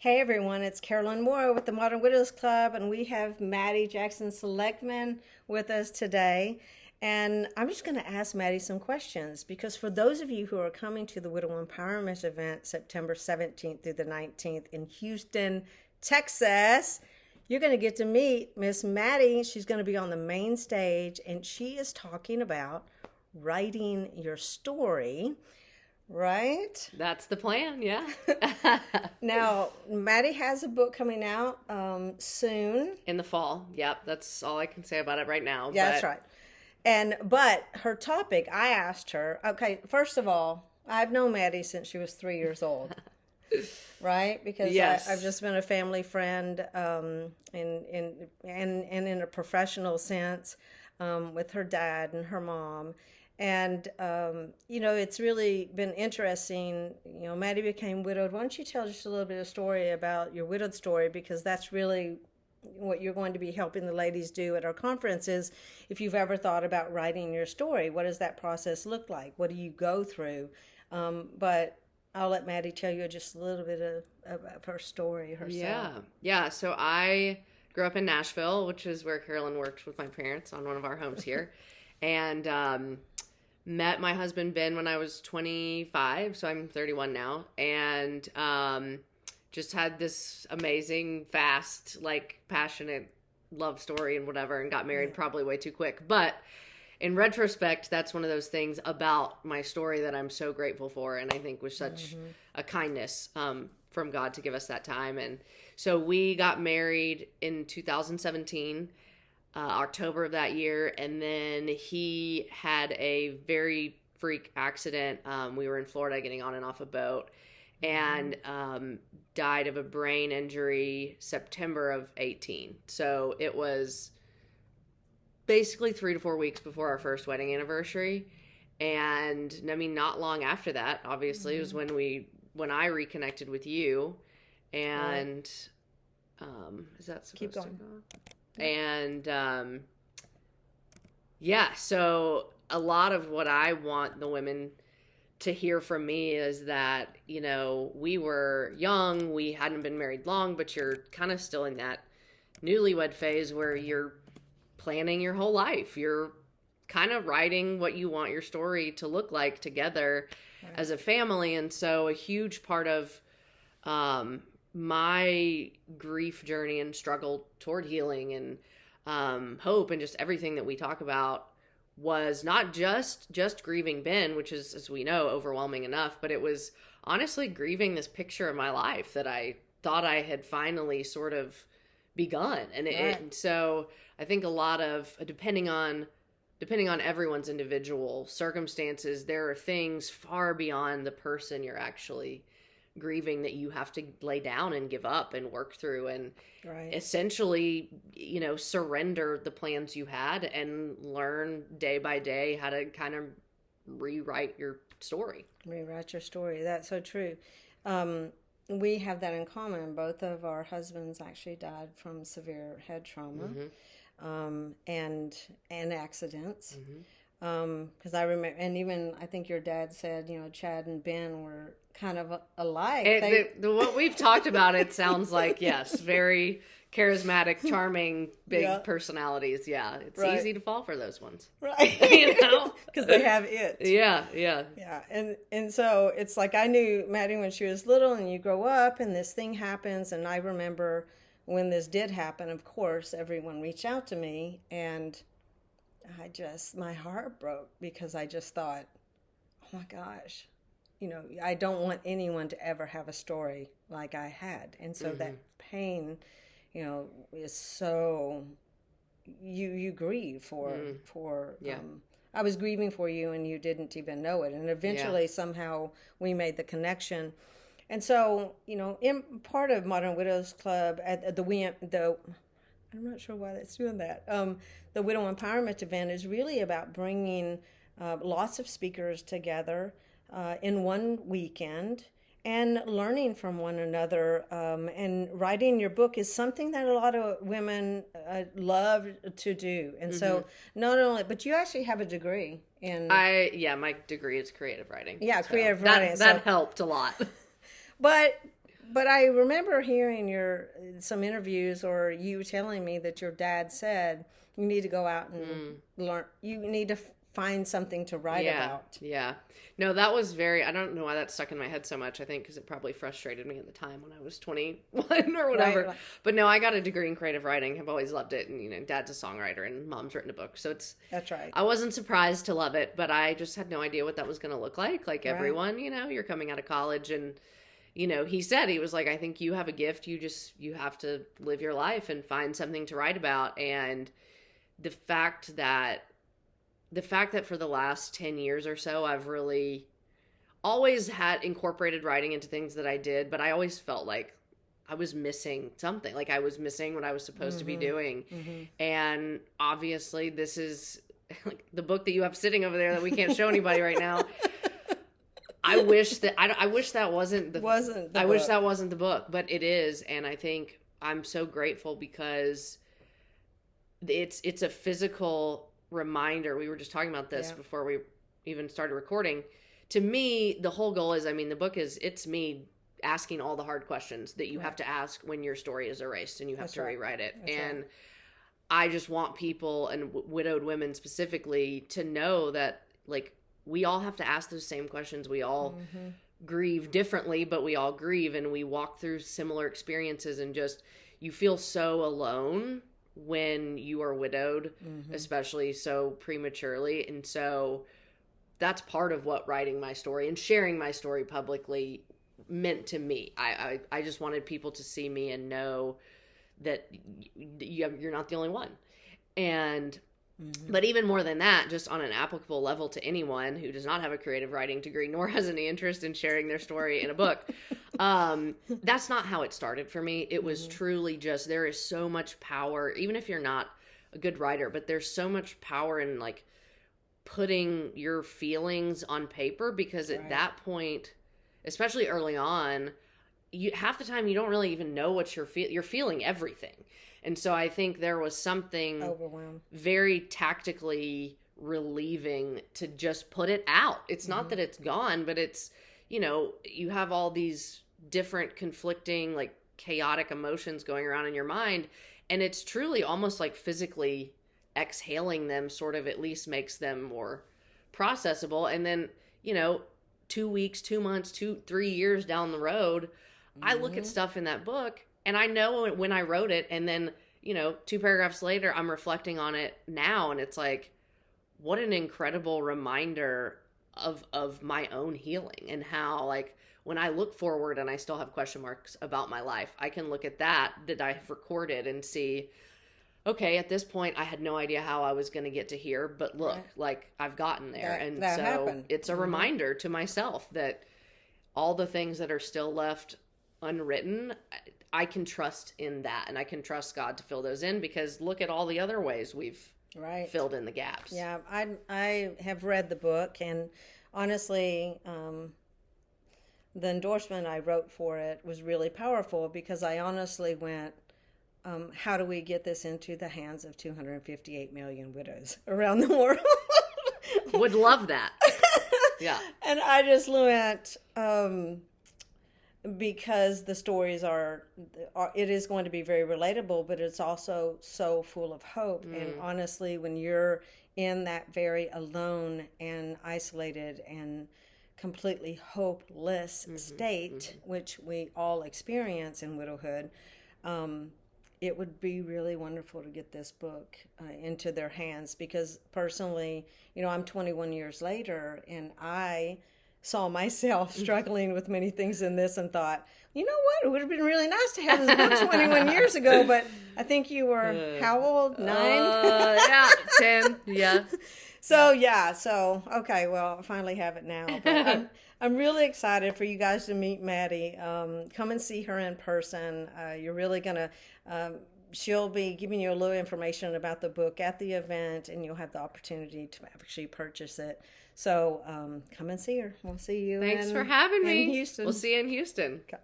Hey everyone, it's Carolyn Moor with the Modern Widows Club, and we have Mattie Jackson Selecman with us today. And I'm just going to ask Mattie some questions because for those of you who are coming to the Widow Empowerment event September 17th through the 19th in Houston, Texas, you're going to get to meet Miss Mattie. She's going to be on the main stage, and she is talking about writing your story. Right? That's the plan, yeah. Now, Mattie has a book coming out soon. In the fall. Yep, that's all I can say about it right now. Yeah, that's right. But her topic, I asked her, okay, first of all, I've known Mattie since she was 3 years old. Right? Because yes. I've just been a family friend in a professional sense with her dad and her mom. And, it's really been interesting. Mattie became widowed. Why don't you tell just a little bit of story about your widowed story? Because that's really what you're going to be helping the ladies do at our conference is if you've ever thought about writing your story, what does that process look like? What do you go through? But I'll let Mattie tell you just a little bit of her story herself. Yeah. So I grew up in Nashville, which is where Carolyn worked with my parents on one of our homes here. And met my husband Ben when I was 25, so I'm 31 now, and just had this amazing, fast, passionate love story and whatever, and got married probably way too quick. But in retrospect, that's one of those things about my story that I'm so grateful for, and I think was such a kindness from God to give us that time. And so we got married in 2017. October of that year, and then he had a very freak accident. We were in Florida getting on and off a boat, and died of a brain injury September of 18. So it was basically 3 to 4 weeks before our first wedding anniversary. And I mean, not long after that, obviously, was when I reconnected with you. And is that supposed Keep going. to go? And, so a lot of what I want the women to hear from me is that, we were young, we hadn't been married long, but you're kind of still in that newlywed phase where you're planning your whole life. You're kind of writing what you want your story to look like together as a family. And so a huge part of, my grief journey and struggle toward healing and hope and just everything that we talk about was not just grieving Ben, which is, as we know, overwhelming enough, but it was honestly grieving this picture of my life that I thought I had finally sort of begun. And so I think a lot of, depending on everyone's individual circumstances, there are things far beyond the person you're actually grieving that you have to lay down and give up and work through and essentially, surrender the plans you had and learn day by day how to kind of rewrite your story. Rewrite your story. That's so true. We have that in common. Both of our husbands actually died from severe head trauma and accidents. Because I remember, and even I think your dad said, Chad and Ben were kind of alike. What we've talked about, it sounds like, yes, very charismatic, charming, big personalities. Yeah, it's easy to fall for those ones. Right. Because they have it. Yeah. Yeah, and so it's like I knew Mattie when she was little, and you grow up, and this thing happens, and I remember when this did happen, of course, everyone reached out to me, and my heart broke because I just thought, oh my gosh, I don't want anyone to ever have a story like I had. And so that pain, is so, you grieve for I was grieving for you and you didn't even know it. And eventually somehow we made the connection. And so, in part of Modern Widows Club at I'm not sure why that's doing that. The Widow Empowerment event is really about bringing lots of speakers together in one weekend and learning from one another. And writing your book is something that a lot of women love to do. And so not only, but you actually have a degree in... my degree is creative writing. Yeah, so creative writing. That helped a lot. But But I remember hearing some interviews or you telling me that your dad said you need to go out and learn. You need to find something to write about. Yeah. No, that was I don't know why that stuck in my head so much. I think because it probably frustrated me at the time when I was 21 or whatever. Right. But no, I got a degree in creative writing. I've always loved it. And, Dad's a songwriter and Mom's written a book. So that's right. I wasn't surprised to love it, but I just had no idea what that was going to look like. Like everyone, you're coming out of college and, he said, he was like, I think you have a gift. You have to live your life and find something to write about. And the fact that for the last 10 years or so, I've really always had incorporated writing into things that I did, but I always felt like I was missing something. Like I was missing what I was supposed to be doing. Mm-hmm. And obviously this is like the book that you have sitting over there that we can't show anybody right now. I wish that wasn't the wish that wasn't the book, but it is. And I think I'm so grateful because it's a physical reminder. We were just talking about this before we even started recording. To me, the whole goal is, the book it's me asking all the hard questions that you have to ask when your story is erased and you have to rewrite it. And I just want people, and widowed women specifically, to know that like we all have to ask those same questions. We all grieve differently, but we all grieve and we walk through similar experiences, and just you feel so alone when you are widowed, especially so prematurely. And so that's part of what writing my story and sharing my story publicly meant to me. I just wanted people to see me and know that you're not the only one. And but even more than that, just on an applicable level to anyone who does not have a creative writing degree nor has any interest in sharing their story in a book, that's not how it started for me. It was truly just, there is so much power, even if you're not a good writer, but there's so much power in like putting your feelings on paper, because at that point, especially early on, half the time you don't really even know what you're feeling everything. And so I think there was something very tactically relieving to just put it out. It's not that it's gone, but it's, you have all these different conflicting, like chaotic emotions going around in your mind. And it's truly almost like physically exhaling them sort of at least makes them more processable. And then, 2 weeks, 2 months, 3 years down the road, I look at stuff in that book and I know when I wrote it, and then, 2 paragraphs later, I'm reflecting on it now. And it's like, what an incredible reminder of my own healing, and how, like, when I look forward and I still have question marks about my life, I can look at that I've recorded and see, okay, at this point, I had no idea how I was going to get to here, but look, like, I've gotten there. That happened. It's a reminder to myself that all the things that are still left unwritten, I can trust in that, and I can trust God to fill those in, because look at all the other ways we've filled in the gaps. Yeah, I have read the book, and honestly, the endorsement I wrote for it was really powerful, because I honestly went, how do we get this into the hands of 258 million widows around the world? Would love that. Yeah. And I just went, because the stories it is going to be very relatable, but it's also so full of hope. And honestly, when you're in that very alone and isolated and completely hopeless state, which we all experience in widowhood, it would be really wonderful to get this book into their hands, because personally, I'm 21 years later, and I saw myself struggling with many things in this and thought, you know what, it would have been really nice to have this book 21 years ago, but I think you were, how old, 9? Yeah, 10, yeah. So, okay, well, I finally have it now. But I'm really excited for you guys to meet Mattie. Come and see her in person. You're really going to, she'll be giving you a little information about the book at the event, and you'll have the opportunity to actually purchase it. So come and see her. We'll see you for having me. In Houston. We'll see you in Houston. Okay.